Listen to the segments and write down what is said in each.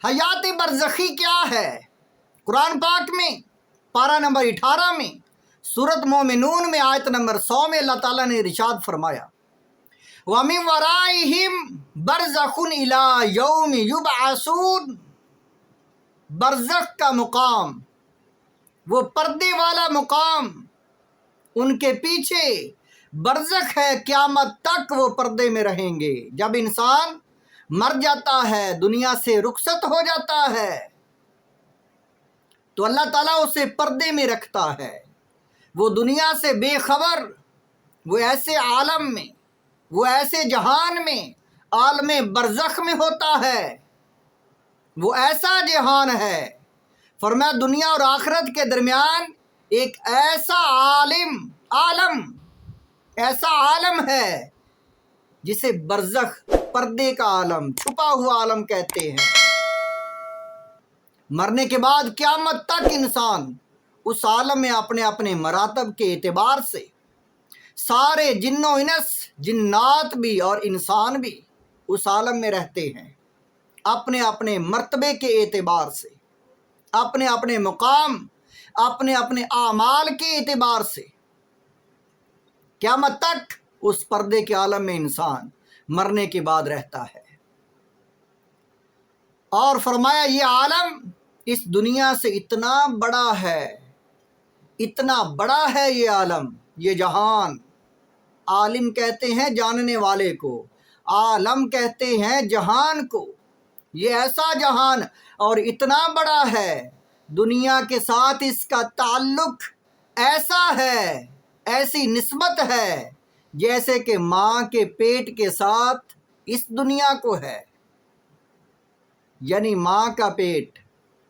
حیات برزخی کیا ہے؟ قرآن پاک میں پارہ نمبر 18 میں سورۃ مومنون میں آیت نمبر 100 میں اللہ تعالیٰ نے ارشاد فرمایا وَمِن وَرَائِهِمْ بَرْزَخٌ إِلَىٰ يَوْمِ يُبْعَثُونَ۔ برزخ کا مقام، وہ پردے والا مقام، ان کے پیچھے برزخ ہے، قیامت تک وہ پردے میں رہیں گے۔ جب انسان مر جاتا ہے، دنیا سے رخصت ہو جاتا ہے، تو اللہ تعالیٰ اسے پردے میں رکھتا ہے، وہ دنیا سے بے خبر، وہ ایسے عالم میں، وہ ایسے جہان میں، عالم برزخ میں ہوتا ہے۔ وہ ایسا جہان ہے، فرمایا دنیا اور آخرت کے درمیان ایک ایسا ایسا عالم ہے جسے برزخ، پردے کا عالم، چھپا ہوا عالم کہتے ہیں۔ مرنے کے بعد قیامت تک انسان اس عالم میں اپنے اپنے مراتب کے اعتبار سے، سارے جن و انس، جنات بھی اور انسان بھی اس عالم میں رہتے ہیں، اپنے اپنے مرتبے کے اعتبار سے، اپنے اپنے مقام، اپنے اپنے اعمال کے اعتبار سے۔ قیامت تک اس پردے کے عالم میں انسان مرنے کے بعد رہتا ہے۔ اور فرمایا یہ عالم اس دنیا سے اتنا بڑا ہے، اتنا بڑا ہے یہ عالم، یہ جہان۔ عالم کہتے ہیں جاننے والے کو، عالم کہتے ہیں جہان کو۔ یہ ایسا جہان اور اتنا بڑا ہے، دنیا کے ساتھ اس کا تعلق ایسا ہے، ایسی نسبت ہے جیسے کہ ماں کے پیٹ کے ساتھ اس دنیا کو ہے۔ یعنی ماں کا پیٹ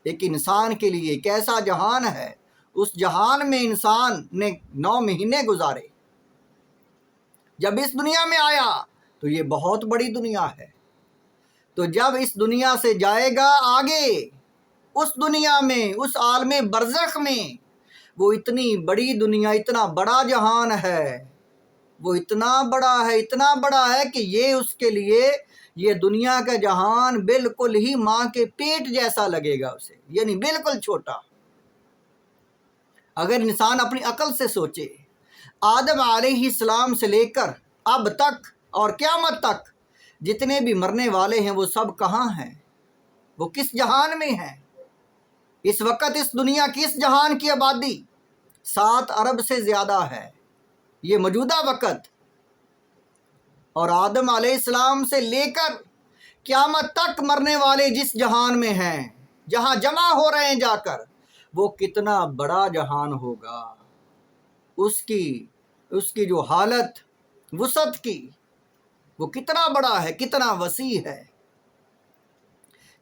ایک انسان کے لیے ایک ایسا جہان ہے، اس جہان میں انسان نے 9 مہینے گزارے۔ جب اس دنیا میں آیا تو یہ بہت بڑی دنیا ہے، تو جب اس دنیا سے جائے گا آگے، اس دنیا میں، اس عالم برزخ میں، وہ اتنی بڑی دنیا، اتنا بڑا جہان ہے، وہ اتنا بڑا ہے کہ یہ اس کے لیے یہ دنیا کا جہان بالکل ہی ماں کے پیٹ جیسا لگے گا اسے، یعنی بالکل چھوٹا۔ اگر انسان اپنی عقل سے سوچے، آدم علیہ السلام سے لے کر اب تک اور قیامت تک جتنے بھی مرنے والے ہیں وہ سب کہاں ہیں؟ وہ کس جہان میں ہیں؟ اس وقت اس دنیا کی، اس جہان کی آبادی 7 ارب سے زیادہ ہے، یہ موجودہ وقت۔ اور آدم علیہ السلام سے لے کر قیامت تک مرنے والے جس جہان میں ہیں، جہاں جمع ہو رہے ہیں جا کر، وہ کتنا بڑا جہان ہوگا۔ اس کی جو حالت وسعت کی، وہ کتنا بڑا ہے، کتنا وسیع ہے۔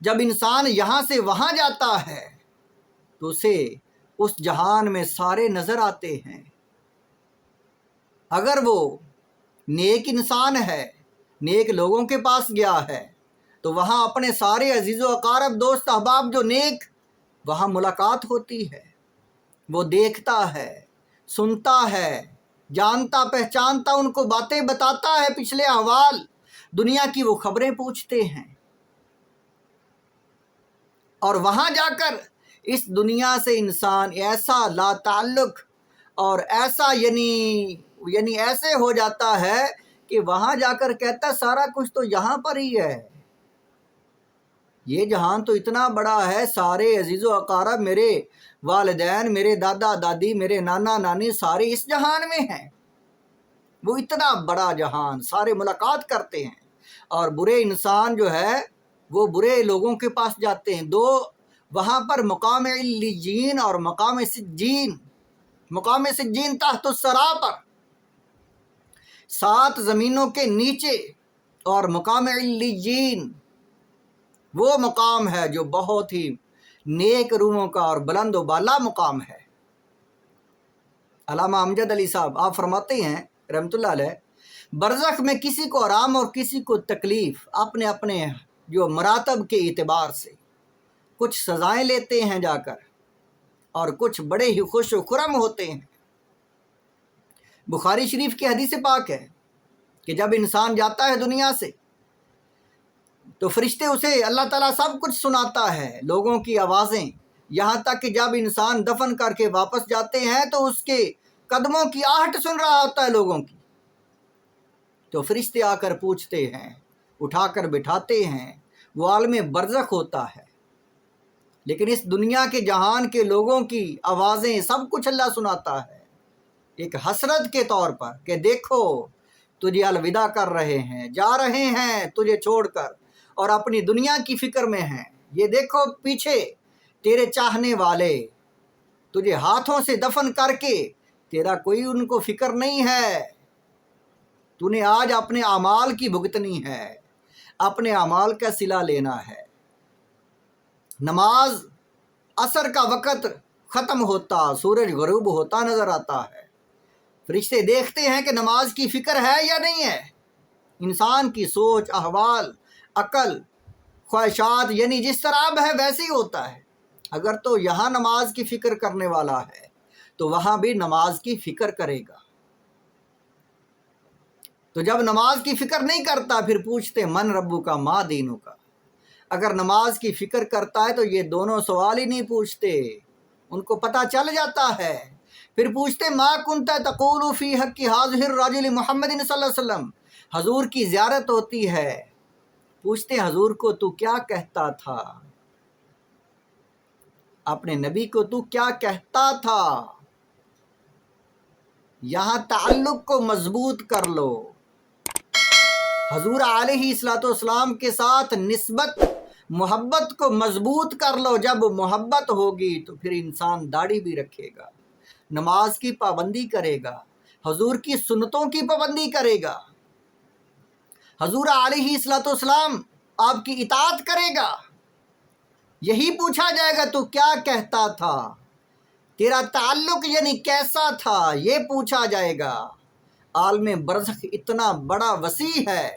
جب انسان یہاں سے وہاں جاتا ہے تو اسے اس جہان میں سارے نظر آتے ہیں۔ اگر وہ نیک انسان ہے، نیک لوگوں کے پاس گیا ہے، تو وہاں اپنے سارے عزیز و اقارب، دوست احباب جو نیک، وہاں ملاقات ہوتی ہے۔ وہ دیکھتا ہے، سنتا ہے، جانتا پہچانتا، ان کو باتیں بتاتا ہے، پچھلے احوال دنیا کی وہ خبریں پوچھتے ہیں۔ اور وہاں جا کر اس دنیا سے انسان ایسا لا تعلق اور ایسا یعنی ایسے ہو جاتا ہے کہ وہاں جا کر کہتا سارا کچھ تو یہاں پر ہی ہے، یہ جہان تو اتنا بڑا ہے، سارے عزیز و اقارب، میرے والدین، میرے دادا دادی، میرے نانا نانی، سارے اس جہان میں ہیں۔ وہ اتنا بڑا جہان، سارے ملاقات کرتے ہیں۔ اور برے انسان جو ہے وہ برے لوگوں کے پاس جاتے ہیں، وہاں پر مقام علیین اور مقام سجین تحت الثری پر، 7 زمینوں کے نیچے، اور مقام علیین وہ مقام ہے جو بہت ہی نیک روحوں کا اور بلند و بالا مقام ہے۔ علامہ امجد علی صاحب آپ فرماتے ہیں رحمۃ اللہ علیہ، برزخ میں کسی کو آرام اور کسی کو تکلیف، اپنے اپنے جو مراتب کے اعتبار سے کچھ سزائیں لیتے ہیں جا کر، اور کچھ بڑے ہی خوش و خرم ہوتے ہیں۔ بخاری شریف کی حدیث پاک ہے کہ جب انسان جاتا ہے دنیا سے، تو فرشتے اسے اللہ تعالیٰ سب کچھ سناتا ہے، لوگوں کی آوازیں، یہاں تک کہ جب انسان دفن کر کے واپس جاتے ہیں تو اس کے قدموں کی آہٹ سن رہا ہوتا ہے لوگوں کی۔ تو فرشتے آ کر پوچھتے ہیں، اٹھا کر بٹھاتے ہیں، وہ عالم برزخ ہوتا ہے۔ لیکن اس دنیا کے جہان کے لوگوں کی آوازیں سب کچھ اللہ سناتا ہے، ایک حسرت کے طور پر کہ دیکھو تجھے الوداع کر رہے ہیں، جا رہے ہیں تجھے چھوڑ کر اور اپنی دنیا کی فکر میں ہیں۔ یہ دیکھو پیچھے تیرے چاہنے والے تجھے ہاتھوں سے دفن کر کے تیرا کوئی ان کو فکر نہیں ہے۔ تو نے آج اپنے اعمال کی بھگتنی ہے، اپنے اعمال کا صلہ لینا ہے۔ نماز عصر کا وقت ختم ہوتا، سورج غروب ہوتا نظر آتا ہے۔ فرشتے دیکھتے ہیں کہ نماز کی فکر ہے یا نہیں ہے۔ انسان کی سوچ، احوال، عقل، خواہشات یعنی جس طرح اب ہے ویسے ہی ہوتا ہے۔ اگر تو یہاں نماز کی فکر کرنے والا ہے تو وہاں بھی نماز کی فکر کرے گا۔ تو جب نماز کی فکر نہیں کرتا پھر پوچھتے من ربو کا ما دینو کا۔ اگر نماز کی فکر کرتا ہے تو یہ دونوں سوال ہی نہیں پوچھتے، ان کو پتہ چل جاتا ہے۔ پھر پوچھتے ما کنت تقول فی حق ھذہ الرجل محمد صلی اللہ علیہ وسلم، حضور کی زیارت ہوتی ہے، پوچھتے حضور کو تو کیا کہتا تھا، اپنے نبی کو تو کیا کہتا تھا۔ یہاں تعلق کو مضبوط کر لو، حضور علیہ السلام کے ساتھ نسبت محبت کو مضبوط کر لو۔ جب محبت ہوگی تو پھر انسان داڑھی بھی رکھے گا، نماز کی پابندی کرے گا، حضور کی سنتوں کی پابندی کرے گا، حضور علیہ السلام آپ کی اطاعت کرے گا۔ یہی پوچھا جائے گا تو کیا کہتا تھا، تیرا تعلق یعنی کیسا تھا، یہ پوچھا جائے گا۔ عالم برزخ اتنا بڑا وسیع ہے